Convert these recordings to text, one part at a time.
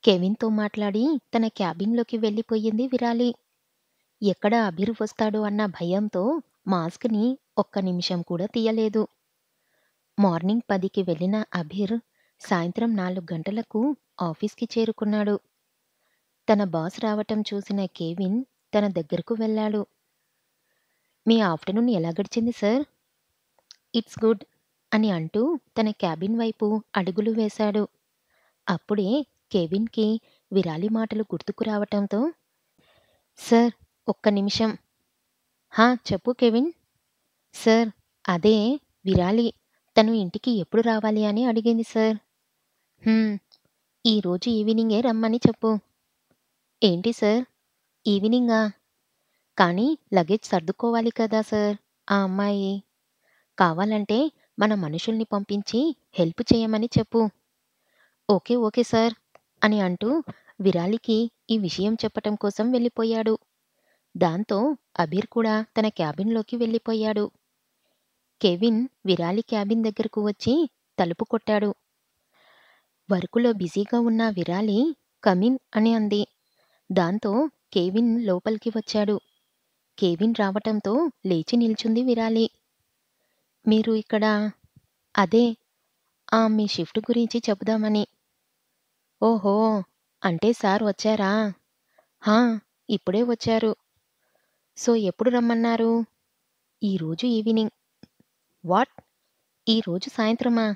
కెవిన్‌తో మాట్లాడి తన క్యాబిన్‌లోకి వెళ్ళిపోయింది విరాలి. ఎక్కడ అభిర్ వస్తాడో అన్న భయంతో మాస్క్‌ని ఒక్క నిమిషం కూడా తీయలేదు. మార్నింగ్ 10కి వెళ్ళిన అభిర్ సాయంత్రం 4 గంటలకు ఆఫీస్‌కి చేరుకున్నాడు. తన బాస్ రావటం చూసిన కెవిన్ తన దగ్గరకు వెళ్ళాడు. "మీ ఆఫ్టర్‌నూన్ ఎలా గడిచింది సార్?" "ఇట్స్ గుడ్" అని అంటూ తన క్యాబిన్ వైపు అడుగులు వేశాడు. అప్పుడే కెవిన్‌కి విరాలి మాటలు గుర్తుకు రావటంతో, "సార్, ఒక్క నిమిషం." "హా! చెప్పు కెవిన్." "సార్, అదే విరాలి తను ఇంటికి ఎప్పుడు రావాలి అని అడిగింది సార్." "హ్మ్. ఈరోజు ఈవినింగే రమ్మని చెప్పు." "ఏంటి సార్, ఈవినింగా? కానీ లగేజ్ సర్దుకోవాలి కదా సార్ ఆ అమ్మాయి. కావాలంటే మన మనుషుల్ని పంపించి హెల్ప్ చేయమని చెప్పు." "ఓకే ఓకే సార్" అని అంటూ విరాలికి ఈ విషయం చెప్పటం కోసం వెళ్ళిపోయాడు. దాంతో అబీర్ కూడా తన క్యాబిన్‌లోకి వెళ్ళిపోయాడు. కెవిన్ విరాలి క్యాబిన్ దగ్గరకు వచ్చి తలుపు కొట్టాడు. వర్కులో బిజీగా ఉన్న విరాలి కమిన్ అని అంది. దాంతో కెవిన్ లోపలికి వచ్చాడు. కెవిన్ రావటంతో లేచి నిల్చుంది విరాలి. "మీరు ఇక్కడ?" "అదే మీ షిఫ్ట్ గురించి చెబుదామని." "ఓహో! అంటే సార్ వచ్చారా?" "హా! ఇప్పుడే వచ్చారు." "సో ఎప్పుడు రమ్మన్నారు?" "ఈరోజు ఈవినింగ్." "వాట్? ఈరోజు సాయంత్రమా?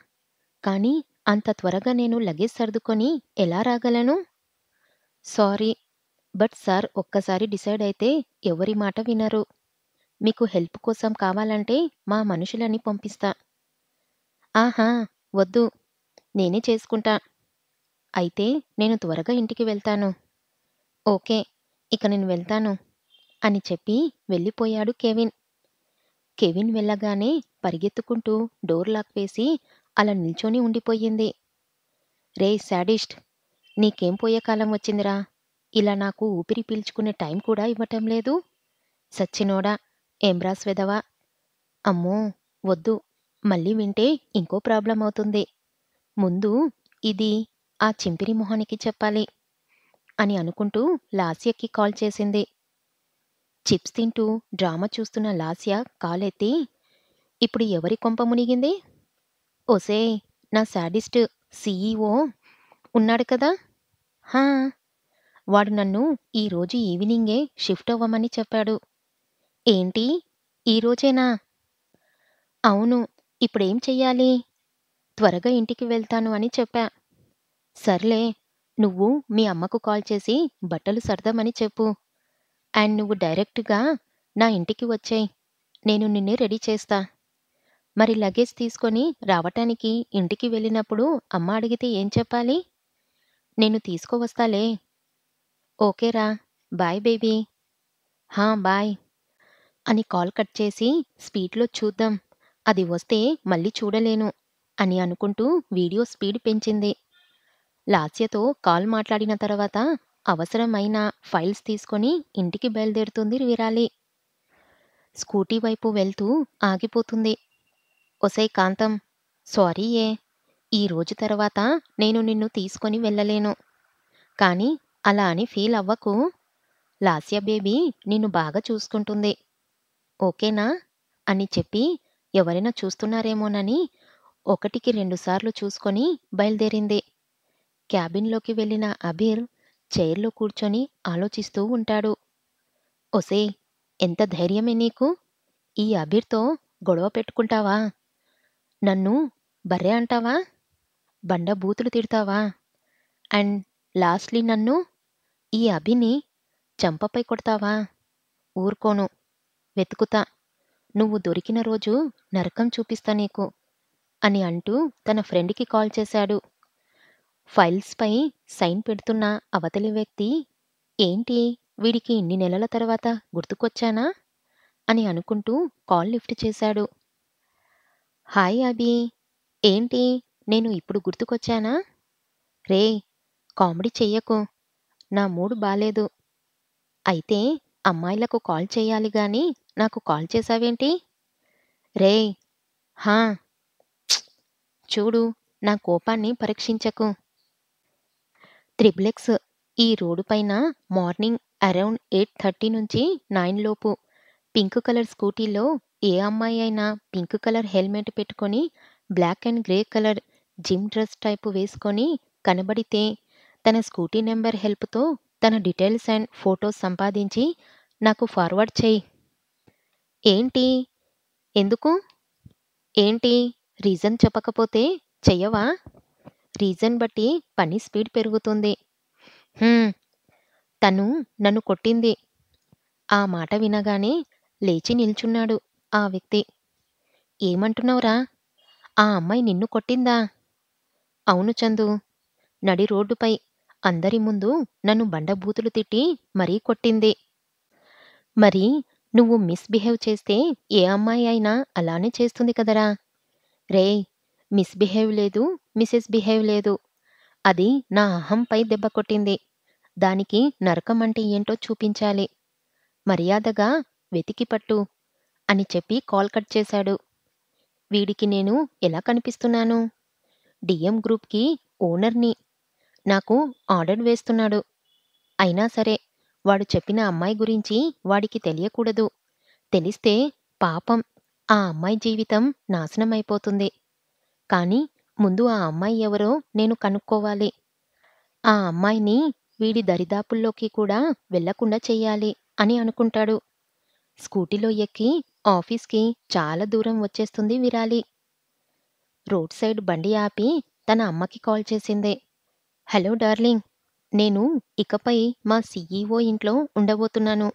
కానీ అంత త్వరగా నేను లగేజ్ సర్దుకొని ఎలా రాగలను?" "సారీ, బట్ సార్ ఒక్కసారి డిసైడ్ అయితే ఎవరి మాట వినరు. మీకు హెల్ప్ కోసం కావాలంటే మా మనుషులని పంపిస్తా." "ఆహా! వద్దు. నేనే చేసుకుంటా. అయితే నేను త్వరగా ఇంటికి వెళ్తాను." "ఓకే. ఇక నేను వెళ్తాను" అని చెప్పి వెళ్ళిపోయాడు కెవిన్. కెవిన్ వెళ్ళగానే పరిగెత్తుకుంటూ డోర్ లాక్ వేసి అలా నిల్చొని ఉండిపోయింది. "రేయ్ శాడిస్ట్! నీకేం పోయే కాలం వచ్చిందిరా? ఇలా నాకు ఊపిరి పీల్చుకునే టైం కూడా ఇవ్వటం లేదు. సచ్చినోడా! ఏంబ్రాస్ వెధవా! అమ్మో! వద్దు. మళ్ళీ వింటే ఇంకో ప్రాబ్లమ్ అవుతుంది. ముందు ఇది ఆ చింపిరి మొహానికి చెప్పాలి" అని అనుకుంటూ లాస్యకి కాల్ చేసింది. చిప్స్ తింటూ డ్రామా చూస్తున్న లాస్య కాలెత్తి, "ఇప్పుడు ఎవరి కొంప మునిగింది?" "ఒసేయ్, నా శాడిస్ట్ సీఈఓ ఉన్నాడు కదా!" "హా! వాడు నన్ను ఈరోజు ఈవినింగే షిఫ్ట్ అవ్వమని చెప్పాడు." "ఏంటి? ఈరోజేనా?" "అవును. ఇప్పుడేం చెయ్యాలి?" "త్వరగా ఇంటికి వెళ్తాను అని చెప్పా." "సర్లే, నువ్వు మీ అమ్మకు కాల్ చేసి బట్టలు సర్దమని చెప్పు. అండ్ నువ్వు డైరెక్ట్‌గా నా ఇంటికి వచ్చెయ్. నేను నిన్ను రెడీ చేస్తా." "మరి లగేజ్ తీసుకొని రావటానికి ఇంటికి వెళ్ళినప్పుడు అమ్మ అడిగితే ఏం చెప్పాలి?" "నేను తీసుకువస్తాలే." "ఓకేరా. Bye baby." "హా! బాయ్" అని కాల్ కట్ చేసి స్పీడ్‌లో చూద్దాం. అది వస్తే మళ్ళీ చూడలేను అని అనుకుంటూ వీడియో స్పీడ్ పెంచింది. లాస్యతో కాల్ మాట్లాడిన తర్వాత అవసరమైన ఫైల్స్ తీసుకొని ఇంటికి బయలుదేరుతుంది విరాలి. స్కూటీ వైపు వెళ్తూ ఆగిపోతుంది. "ఒసేయ్ కాంతం! సారీయే. ఈ రోజు తర్వాత నేను నిన్ను తీసుకొని వెళ్ళలేను. కానీ అలా అని ఫీల్ అవ్వకు. లాస్య బేబీ నిన్ను బాగా చూసుకుంటుంది. ఓకేనా?" అని చెప్పి ఎవరైనా చూస్తున్నారేమోనని ఒకటికి 2 సార్లు చూసుకొని బయలుదేరింది. క్యాబిన్‌లోకి వెళ్ళిన అబీర్ చైర్‌లో కూర్చొని ఆలోచిస్తూ ఉంటాడు. "ఒసేయ్! ఎంత ధైర్యమే నీకు? ఈ అబీర్‌తో గొడవ పెట్టుకుంటావా? నన్ను బర్రె అంటావా? బండ బూతులు తిడతావా? అండ్ లాస్ట్‌లీ నన్ను, ఈ అభిని చెంపపై కొడతావా? ఊరుకోను. వెతుకుతా. నువ్వు దొరికిన రోజు నరకం చూపిస్తా నీకు" అని అంటూ తన ఫ్రెండ్‌కి కాల్ చేశాడు. ఫైల్స్‌పై సైన్ పెడుతున్న అవతలి వ్యక్తి, "ఏంటి, వీడికి ఇన్ని నెలల తర్వాత గుర్తుకొచ్చానా?" అని అనుకుంటూ కాల్ లిఫ్ట్ చేశాడు. "హాయ్ అభి! ఏంటి, నేను ఇప్పుడు గుర్తుకొచ్చానా?" "రేయ్! కామెడీ చెయ్యకు. నా మూడ్ బాలేదు. అయితే అమ్మాయిలకు కాల్ చెయ్యాలి గానీ నాకు కాల్ చేశావేంటి?" "రేయ్! హా! చూడు, నా కోపాన్ని పరీక్షించకు. త్రిబులెక్స్ ఈ రోడ్డు పైన మార్నింగ్ అరౌండ్ 8:30 నుంచి 9 లోపు పింక్ కలర్ స్కూటీలో ఏ అమ్మాయి అయినా పింక్ కలర్ హెల్మెట్ పెట్టుకొని black and grey colour gym dress type వేసుకొని కనబడితే తన స్కూటీ నెంబర్ హెల్ప్తో తన డీటెయిల్స్ అండ్ ఫొటోస్ సంపాదించి నాకు ఫార్వర్డ్ చేయి. ఏంటి? ఎందుకు? ఏంటి? రీజన్ చెప్పకపోతే చెయ్యవా? రీజన్ బట్టి పని స్పీడ్ పెరుగుతుంది. "హ్మ్. తను నన్ను కొట్టింది." ఆ మాట వినగానే లేచి నిల్చున్నాడు ఆ వ్యక్తి. "ఏమంటున్నావురా? ఆ అమ్మాయి నిన్ను కొట్టిందా?" "అవును చందు. నడి రోడ్డుపై అందరి ముందు నన్ను బండబూతులు తిట్టి మరీ కొట్టింది." "మరి నువ్వు మిస్‌బిహేవ్ చేస్తే ఏ అమ్మాయి అయినా అలానే చేస్తుంది కదరా!" "రేయ్! మిస్‌బిహేవ్ లేదు, మిసెస్‌బిహేవ్ లేదు. అది నా అహంపై దెబ్బ కొట్టింది. దానికి నరకం అంటే ఏంటో చూపించాలి. మర్యాదగా వెతికి పట్టు" అని చెప్పి కాల్ కట్ చేశాడు. వీడికి నేను ఎలా కనిపిస్తున్నాను? డీఎం గ్రూప్‌కి ఓనర్‌ని. నాకు ఆర్డర్ వేస్తున్నాడు. అయినా సరే వాడు చెప్పిన అమ్మాయి గురించి వాడికి తెలియకూడదు. తెలిస్తే పాపం ఆ అమ్మాయి జీవితం నాశనమైపోతుంది. కానీ ముందు ఆ అమ్మాయి ఎవరో నేను కనుక్కోవాలి. ఆ అమ్మాయిని వీడి దరిదాపుల్లోకి కూడా వెళ్ళకుండా చెయ్యాలి అని అనుకుంటాడు. స్కూటీలో ఎక్కి ఆఫీస్‌కి చాలా దూరం వచ్చేస్తుంది విరాలి. రోడ్ సైడ్ బండి ఆపి తన అమ్మకి కాల్ చేసింది. "Hello darling. నేను ఇకపై మా సీఈఓ ఇంట్లో ఉండబోతున్నాను."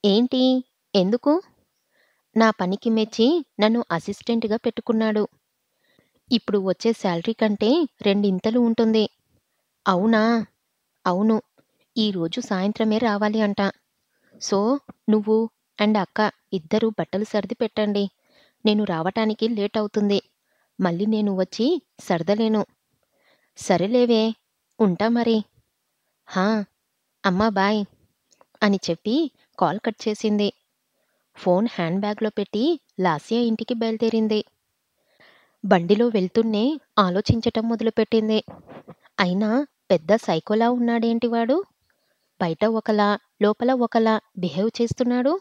"ఏంటి? ఎందుకు?" "నా పనికి మెచ్చి నన్ను అసిస్టెంట్‌గా పెట్టుకున్నాడు. ఇప్పుడు వచ్చే శాలరీ కంటే రెండింతలు ఉంటుంది." "అవునా?" "అవును. ఈరోజు సాయంత్రమే రావాలి అంట. సో, నువ్వు అండ్ అక్క ఇద్దరూ బట్టలు సర్ది పెట్టండి. నేను రావటానికి లేట్ అవుతుంది. మళ్ళీ నేను వచ్చి సర్దలేను." "సరేలేవే. ఉంటా మరి." "హా! అమ్మా బాయ్" అని చెప్పి కాల్ కట్ చేసింది. ఫోన్ హ్యాండ్ బ్యాగ్‌లో పెట్టి లాస్య ఇంటికి బయలుదేరింది. బండిలో వెళ్తూనే ఆలోచించటం మొదలుపెట్టింది. అయినా పెద్ద సైకోలా ఉన్నాడేంటి వాడు? బయట ఒకలా, లోపల ఒకలా బిహేవ్ చేస్తున్నాడు.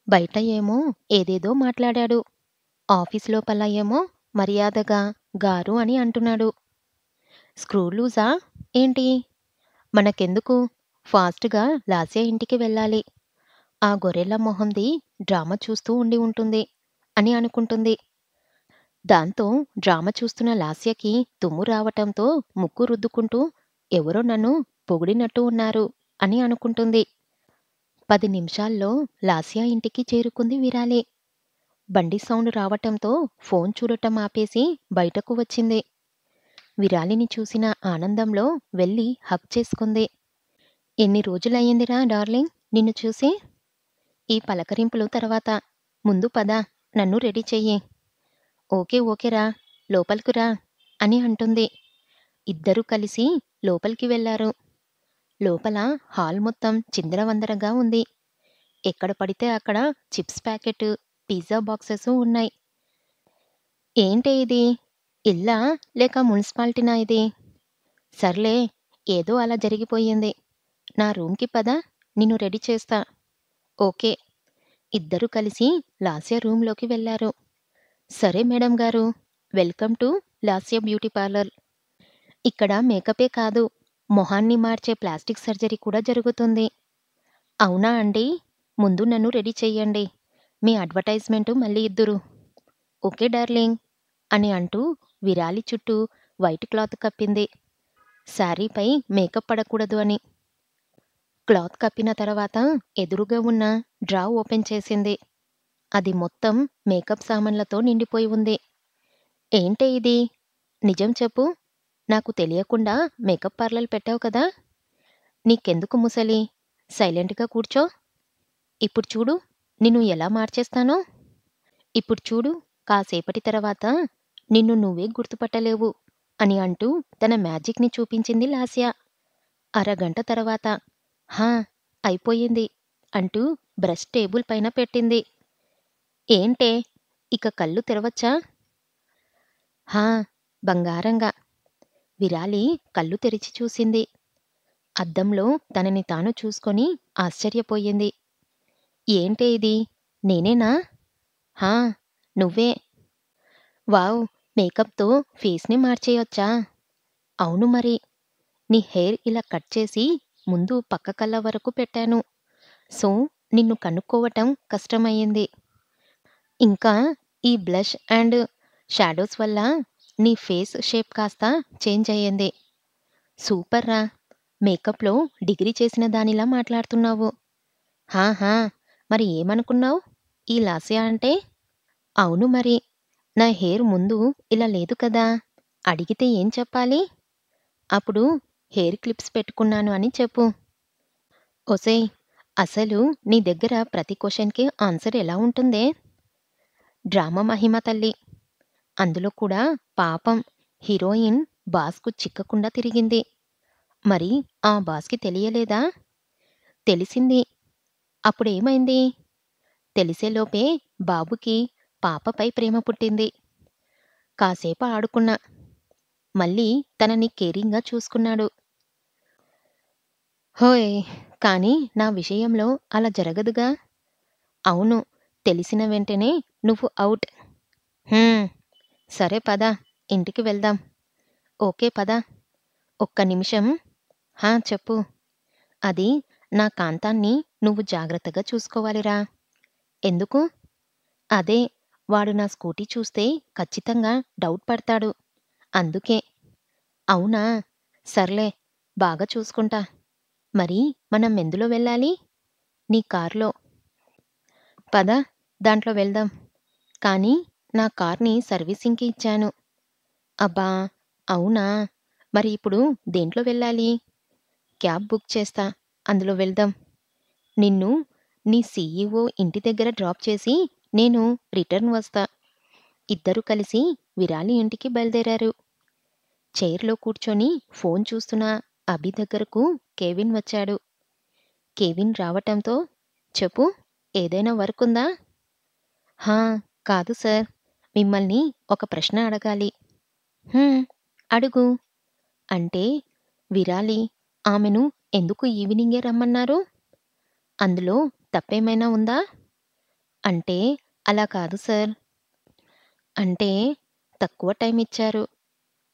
బయట ఏమో ఏదేదో మాట్లాడాడు. ఆఫీస్ లోపల ఏమో మర్యాదగా గారు అని అంటున్నాడు. స్క్రూ లూజా ఏంటి? మనకెందుకు? ఫాస్ట్‌గా లాస్య ఇంటికి వెళ్ళాలి. ఆ గొరెల్ల మొహంది డ్రామా చూస్తూ ఉండి ఉంటుంది అని అనుకుంటుంది. దాంతో డ్రామా చూస్తున్న లాస్యకి తుమ్ము రావటంతో ముక్కు రుద్దుకుంటూ ఎవరో నన్ను పొగిడినట్టు ఉన్నారు అని అనుకుంటుంది. 10 నిమిషాల్లో లాస్య ఇంటికి చేరుకుంది విరాలి. బండి సౌండ్ రావటంతో ఫోన్ చూడటం ఆపేసి బయటకు వచ్చింది. విరాలిని చూసిన ఆనందంలో వెళ్ళి హగ్ చేసుకుంది. "ఎన్ని రోజులయ్యిందిరా డార్లింగ్ నిన్ను చూసి?" "ఈ పలకరింపులు తర్వాత. ముందు పద, నన్ను రెడీ చెయ్యి." "ఓకే ఓకేరా, లోపలికి రా" అని అంటుంది. ఇద్దరూ కలిసి లోపలికి వెళ్లారు. లోపల హాల్ మొత్తం చిందరవందరగా ఉంది. ఎక్కడ పడితే అక్కడ చిప్స్ ప్యాకెట్, పిజ్జా బాక్సెస్ ఉన్నాయి. ఏంటే ఇది? ఇల్లా లేక మున్సిపాలిటీనా ఇది? సర్లే, ఏదో అలా జరిగిపోయింది. నా రూమ్‌కి పద, నిన్ను రెడీ చేస్తా." "ఓకే." ఇద్దరూ కలిసి లాస్య రూమ్‌లోకి వెళ్లారు. "సరే మేడం గారు, welcome to Lasya beauty parlour. ఇక్కడ మేకపే కాదు, మొహాన్ని మార్చే ప్లాస్టిక్ సర్జరీ కూడా జరుగుతుంది." "అవునా అండి? ముందు నన్ను రెడీ చెయ్యండి. మీ అడ్వర్టైజ్‌మెంట్ మళ్ళీ ఇద్దురు." "ఓకే డార్లింగ్" అని అంటూ విరాలి చుట్టూ వైట్ క్లాత్ కప్పింది. శారీపై మేకప్ పడకూడదు అని. క్లాత్ కప్పిన తర్వాత ఎదురుగా ఉన్న డ్రా ఓపెన్ చేసింది. అది మొత్తం మేకప్ సామాన్లతో నిండిపోయి ఉంది. "ఏంటే ఇది? నిజం చెప్పు. నాకు తెలియకుండా మేకప్ పార్లర్ పెట్టావు కదా! నీకెందుకు ముసలి? సైలెంట్‌గా కూర్చో. ఇప్పుడు చూడు నిన్ను ఎలా మార్చేస్తానో. ఇప్పుడు చూడు కాసేపటి తర్వాత నిన్ను నువ్వే గుర్తుపట్టలేవు" అని అంటూ తన మ్యాజిక్‌ని చూపించింది లాస్య. అరగంట తర్వాత "హా! అయిపోయింది" అంటూ బ్రష్ టేబుల్ పైన పెట్టింది. "ఏంటే? ఇక కళ్ళు తెరవచ్చా?" "హా! బంగారంగా." విరాలి కళ్ళు తెరిచి చూసింది. అద్దంలో తనని తాను చూసుకొని ఆశ్చర్యపోయింది. ఏంటే ఇది? నేనేనా? హా! నువ్వే. వావ్! మేకప్‌తో ఫేస్‌ని మార్చేయొచ్చా? అవును మరి. నీ హెయిర్ ఇలా కట్ చేసి ముందు పక్క కళ్ళ వరకు పెట్టాను. సో, నిన్ను కనుక్కోవటం కష్టమయ్యింది. ఇంకా ఈ బ్లష్ అండ్ షాడోస్ వల్ల నీ ఫేస్ షేప్ కాస్త చేంజ్ అయ్యింది. సూపర్‌రా! మేకప్‌లో డిగ్రీ చేసిన దానిలా మాట్లాడుతున్నావు. హా! మరి ఏమనుకున్నావు? ఈ లాస్య అంటే? అవును మరి. నా హెయిర్ ముందు ఇలా లేదు కదా! అడిగితే ఏం చెప్పాలి? అప్పుడు హెయిర్ క్లిప్స్ పెట్టుకున్నాను అని చెప్పు. ఒసేయ్! అసలు నీ దగ్గర ప్రతి క్వెషన్‌కి ఆన్సర్ ఎలా ఉంటుందే? డ్రామా మహిమ తల్లి. అందులో కూడా పాపం హీరోయిన్ బాస్‌కు చిక్కకుండా తిరిగింది. మరి ఆ బాస్‌కి తెలియలేదా? తెలిసింది. అప్పుడేమైంది? తెలిసేలోపే బాబుకి పాపపై ప్రేమ పుట్టింది. కాసేపు ఆడుకున్నా. మళ్ళీ తనని కేరింగ్‌గా చూసుకున్నాడు. హోయ్! కానీ నా విషయంలో అలా జరగదుగా? అవును. తెలిసిన వెంటనే నువ్వు ఔట్. హ్మ్. సరే పద. ఇంటికి వెళ్దాం. ఓకే పద. ఒక్క నిమిషం. చెప్పు. అది నా కాంతాన్ని నువ్వు జాగ్రత్తగా చూసుకోవాలిరా. ఎందుకు? అదే వాడు నా స్కూటీ చూస్తే ఖచ్చితంగా డౌట్ పడతాడు. అందుకే. అవునా? సర్లే బాగా చూసుకుంటా. మరి మనం ఎందులో వెళ్ళాలి? నీ కార్‌లో. పద దాంట్లో వెళ్దాం. కానీ నా కార్‌ని సర్వీసింగ్‌కి ఇచ్చాను. అబ్బా! అవునా? మరి ఇప్పుడు దేంట్లో వెళ్ళాలి? క్యాబ్ బుక్ చేస్తా. అందులో వెళ్దాం. నిన్ను నీ సీఈఓ ఇంటి దగ్గర డ్రాప్ చేసి నేను రిటర్న్ వస్తా. ఇద్దరూ కలిసి విరాలి ఇంటికి బయలుదేరారు. చైర్‌లో కూర్చొని ఫోన్ చూస్తున్న అభి దగ్గరకు కెవిన్ వచ్చాడు. కెవిన్ రావటంతో చెప్పు ఏదైనా వర్కుందా? హా! కాదు సార్. మిమ్మల్ని ఒక ప్రశ్న అడగాలి. హ్మ్. అడుగు. అంటే విరాలి ఆమెను ఎందుకు ఈవినింగే రమ్మన్నారు? అందులో తప్పేమైనా ఉందా? అంటే అలా కాదు సార్. అంటే తక్కువ టైం ఇచ్చారు.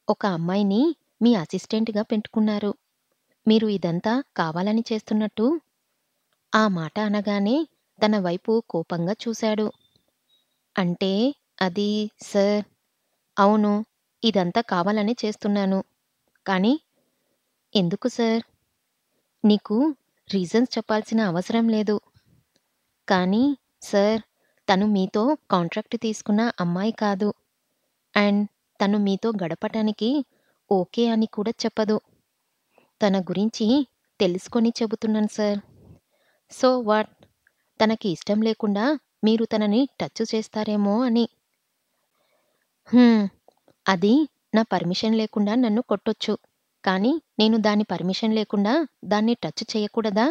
ఒక అమ్మాయిని మీ అసిస్టెంట్‌గా పెట్టుకున్నారు. మీరు ఇదంతా కావాలని చేస్తున్నట్టు ఆ మాట అనగానే తన వైపు కోపంగా చూశాడు. అంటే అది సార్. అవును. ఇదంతా కావాలనే చేస్తున్నాను. కానీ ఎందుకు సార్? నీకు రీజన్స్ చెప్పాల్సిన అవసరం లేదు. కానీ సార్ తను మీతో కాంట్రాక్ట్ తీసుకున్న అమ్మాయి కాదు. అండ్ తను మీతో గడపటానికి ఓకే అని కూడా చెప్పదు. తన గురించి తెలుసుకొని చెబుతున్నాను సార్. So what? తనకి ఇష్టం లేకుండా మీరు తనని టచ్ చేస్తారేమో అని. హ్మ్. అది నా పర్మిషన్ లేకుండా నన్ను కొట్టొచ్చు. కానీ నేను దాని పర్మిషన్ లేకుండా దాన్ని టచ్ చేయకూడదా?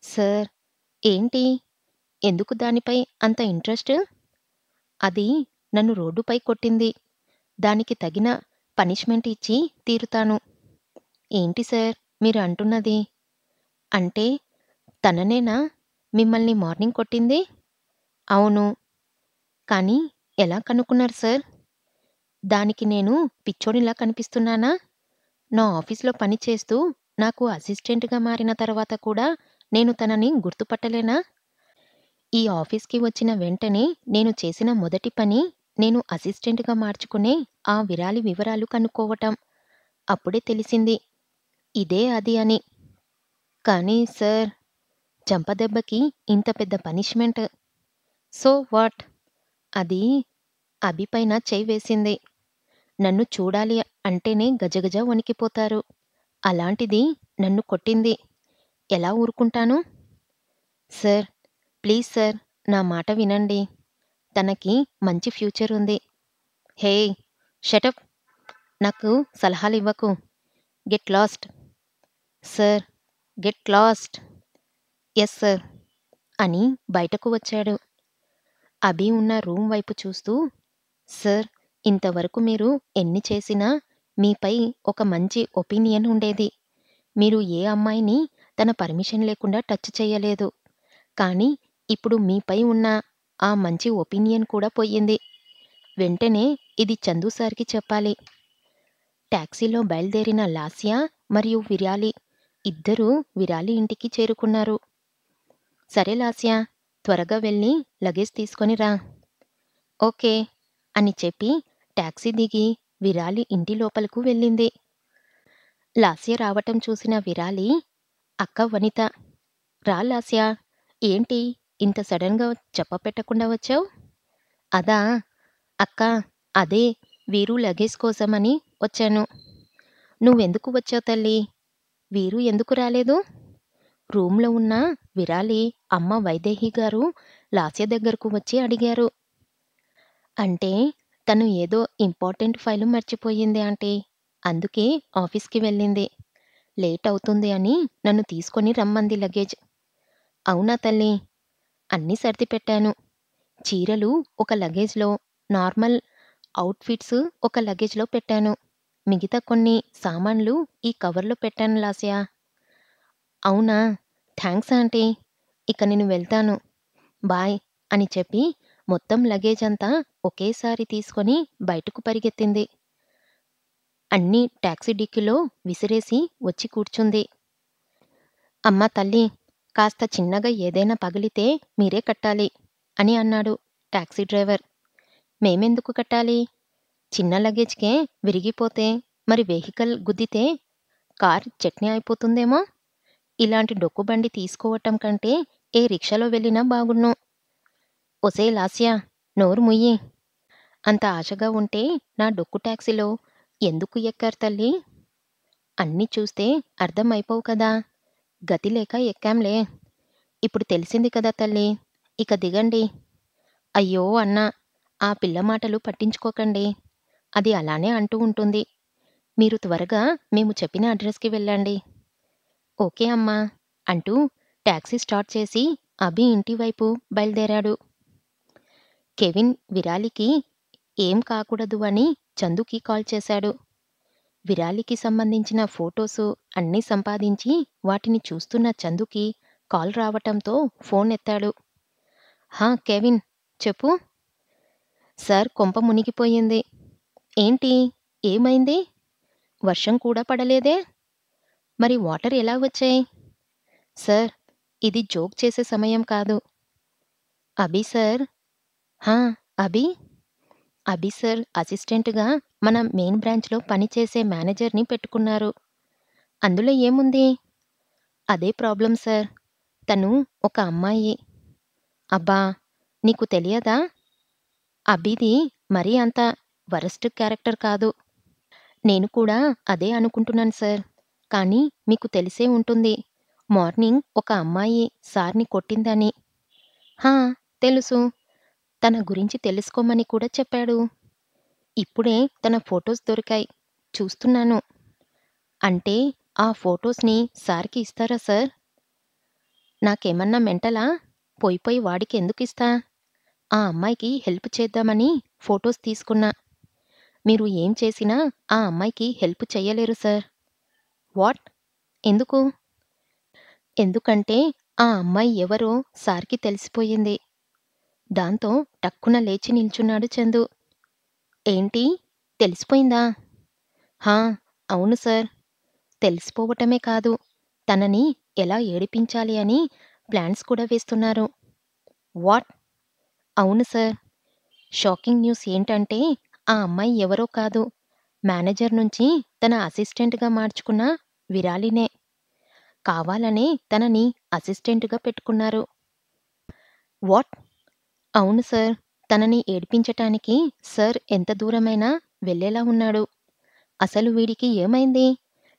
సార్ ఏంటి? ఎందుకు దానిపై అంత ఇంట్రెస్ట్? అది నన్ను రోడ్డుపై కొట్టింది. దానికి తగిన పనిష్మెంట్ ఇచ్చి తీరుతాను. ఏంటి సార్ మీరు అంటున్నది? అంటే తననేనా మిమ్మల్ని మార్నింగ్ కొట్టింది? అవును. కానీ ఎలా కనుక్కున్నారు సార్? దానికి నేను పిచ్చోడిలా కనిపిస్తున్నానా? నా ఆఫీస్‌లో పని చేస్తూ నాకు అసిస్టెంట్‌గా మారిన తర్వాత కూడా నేను తనని గుర్తుపట్టలేనా? ఈ ఆఫీస్‌కి వచ్చిన వెంటనే నేను చేసిన మొదటి పని నేను అసిస్టెంట్‌గా మార్చుకునే ఆ విరాలి వివరాలు కనుక్కోవటం. అప్పుడే తెలిసింది. ఇదే అది అని. కానీ సార్ చెంపదెబ్బకి ఇంత పెద్ద పనిష్మెంట్. So what? అది అభి పైన చెయ్యి వేసింది. నన్ను చూడాలి అంటేనే గజగజ వణికిపోతారు. అలాంటిది నన్ను కొట్టింది. ఎలా ఊరుకుంటాను? సార్ ప్లీజ్ సార్ నా మాట వినండి. తనకి మంచి ఫ్యూచర్ ఉంది. హేయ్! షటప్. నాకు సలహాలివ్వకు. Get lost. Sir get lost. Yes sir అని బయటకు వచ్చాడు. అభి ఉన్న రూమ్ వైపు చూస్తూ సార్ ఇంతవరకు మీరు ఎన్ని చేసినా మీపై ఒక మంచి ఒపీనియన్ ఉండేది. మీరు ఏ అమ్మాయిని తన పర్మిషన్ లేకుండా టచ్ చేయలేదు. కానీ ఇప్పుడు మీపై ఉన్న ఆ మంచి ఒపీనియన్ కూడా పోయింది. వెంటనే ఇది చందు సార్‌కి చెప్పాలి. టాక్సీలో బయలుదేరిన లాస్య మరియు విరాలి ఇద్దరూ విరాలి ఇంటికి చేరుకున్నారు. సరే లాస్య, త్వరగా వెళ్ళి లగేజ్ తీసుకొని రా. ఓకే అని చెప్పి టాక్సీ దిగి విరాలి ఇంటి లోపలకు వెళ్ళింది. లాస్య రావటం చూసిన విరాలి, అక్క వనిత, రా లాస్య, ఏంటి ఇంత సడన్‌గా చెప్పపెట్టకుండా వచ్చావు? అదా, అక్కా, అదే వీరు లగేజ్ కోసమని వచ్చాను. నువ్వెందుకు వచ్చావు తల్లీ? వీరు ఎందుకు రాలేదు? రూమ్‌లో ఉన్న విరాలి అమ్మ వైదేహి గారు లాస్య దగ్గరకు వచ్చి అడిగారు. అంటే తను ఏదో ఇంపార్టెంట్ ఫైలు మర్చిపోయింది ఆంటీ. అందుకే ఆఫీస్‌కి వెళ్ళింది. లేట్ అవుతుంది అని నన్ను తీసుకొని రమ్మంది లగేజ్. అవునా తల్లీ? అన్నీ సర్దిపెట్టాను. చీరలు ఒక లగేజ్‌లో, నార్మల్ ఔట్‌ఫిట్స్ ఒక లగేజ్‌లో పెట్టాను. మిగతా కొన్ని సామాన్లు ఈ కవర్‌లో పెట్టాను లాస్య. అవునా? Thanks aunty. ఇక నేను వెళ్తాను. బాయ్ అని చెప్పి మొత్తం లగేజ్ అంతా ఒకేసారి తీసుకొని బయటకు పరిగెత్తింది. అన్నీ టాక్సీ డిక్కీలో విసిరేసి వచ్చి కూర్చుంది. అమ్మా తల్లీ, కాస్త చిన్నగా ఏదైనా పగిలితే మీరే కట్టాలి అని అన్నాడు టాక్సీ డ్రైవర్. మేమెందుకు కట్టాలి? చిన్న లగేజ్‌కే విరిగిపోతే మరి వెహికల్ గుద్దితే కార్ చట్నీ అయిపోతుందేమో. ఇలాంటి డొక్కుబండి తీసుకోవటం కంటే ఏ రిక్షాలో వెళ్ళినా బాగున్ను. ఒసేయ్ లాస్య, నోరు ముయ్యి. అంత ఆశగా ఉంటే నా డొక్కు టాక్సీలో ఎందుకు ఎక్కారు తల్లీ? అన్నీ చూస్తే అర్థం అయిపోవు కదా. గతి లేక ఎక్కాంలే. ఇప్పుడు తెలిసింది కదా తల్లీ. ఇక దిగండి. అయ్యో అన్నా, ఆ పిల్ల మాటలు పట్టించుకోకండి. అది అలానే అంటూ ఉంటుంది. మీరు త్వరగా మేము చెప్పిన అడ్రస్‌కి వెళ్ళండి. ఓకే అమ్మా అంటూ టాక్సీ స్టార్ట్ చేసి అభి ఇంటి వైపు బయలుదేరాడు. కెవిన్ విరాలికి ఏం కాకూడదు అని చందుకి కాల్ చేశాడు. విరాలికి సంబంధించిన ఫోటోసు అన్నీ సంపాదించి వాటిని చూస్తున్న చందుకి కాల్ రావటంతో ఫోన్ ఎత్తాడు. హా కెవిన్, చెప్పు. సార్ కొంప మునిగిపోయింది. ఏంటి? ఏమైంది? వర్షం కూడా పడలేదే? మరి వాటర్ ఎలా వచ్చాయి? సార్, ఇది జోక్ చేసే సమయం కాదు. అభి సార్. హా, అభి? అభి సార్ అసిస్టెంట్‌గా మన మెయిన్ బ్రాంచ్‌లో పనిచేసే మేనేజర్‌ని పెట్టుకున్నారు. అందులో ఏముంది? అదే ప్రాబ్లమ్ సార్. తను ఒక అమ్మాయి. అబ్బా! నీకు తెలియదా? అభిది మరీ అంత వరస్ట్ క్యారెక్టర్ కాదు. నేను కూడా అదే అనుకుంటున్నాను సార్. కానీ మీకు తెలిసే ఉంటుంది. మార్నింగ్ ఒక అమ్మాయి సార్‌ని కొట్టిందని. హా! తెలుసు. తన గురించి తెలుసుకోమని కూడా చెప్పాడు. ఇప్పుడే తన ఫోటోస్ దొరికాయి. చూస్తున్నాను. అంటే ఆ ఫోటోస్‌ని సార్‌కి ఇస్తారా సార్? నాకేమన్నా మెంటలా? పోయి పోయి వాడికి ఎందుకిస్తా? ఆ అమ్మాయికి హెల్ప్ చేద్దామని ఫోటోస్ తీసుకున్నా. మీరు ఏం చేసినా ఆ అమ్మాయికి హెల్ప్ చెయ్యలేరు సార్. వాట్? ఎందుకు? ఎందుకంటే ఆ అమ్మాయి ఎవరో సార్‌కి తెలిసిపోయింది. దాంతో టక్కున లేచి నిల్చున్నాడు చందు. ఏంటి? తెలిసిపోయిందా? హా! అవును సార్. తెలిసిపోవటమే కాదు, తనని ఎలా ఏడిపించాలి అని ప్లాన్స్ కూడా వేస్తున్నారు. వాట్? అవును సార్. షాకింగ్ న్యూస్ ఏంటంటే ఆ అమ్మాయి ఎవరో కాదు, మేనేజర్ నుంచి తన అసిస్టెంట్‌గా మార్చుకున్న విరాలినే. కావాలనే తనని అసిస్టెంట్‌గా పెట్టుకున్నారు. వాట్? అవును సార్. తనని ఏడిపించటానికి సార్ ఎంత దూరమైనా వెళ్ళేలా ఉన్నాడు. అసలు వీడికి ఏమైంది?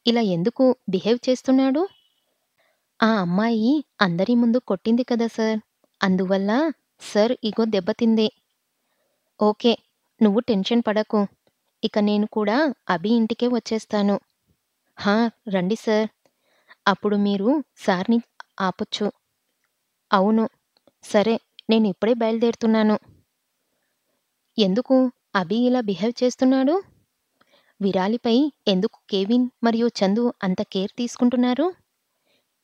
ఇలా ఎందుకు బిహేవ్ చేస్తున్నాడు? ఆ అమ్మాయి అందరి ముందు కొట్టింది కదా సార్. అందువల్ల సార్ ఇగో దెబ్బతింది. ఓకే. నువ్వు టెన్షన్ పడకు. ఇక నేను కూడా అభి ఇంటికే వచ్చేస్తాను. హా! రండి సార్. అప్పుడు మీరు సార్‌ని ఆపొచ్చు. అవును. సరే, నేనిప్పుడే బయలుదేరుతున్నాను. ఎందుకు అభి ఇలా బిహేవ్ చేస్తున్నాడు? విరాలిపై ఎందుకు కేవిన్ మరియు చందు అంత కేర్ తీసుకుంటున్నారు?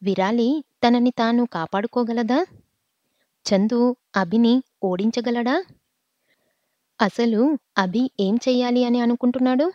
విరాలి తనని తాను కాపాడుకోగలదా? చందు అభిని ఓడించగలడా? అసలు అభి ఏం చెయ్యాలి అని అనుకుంటున్నాడు?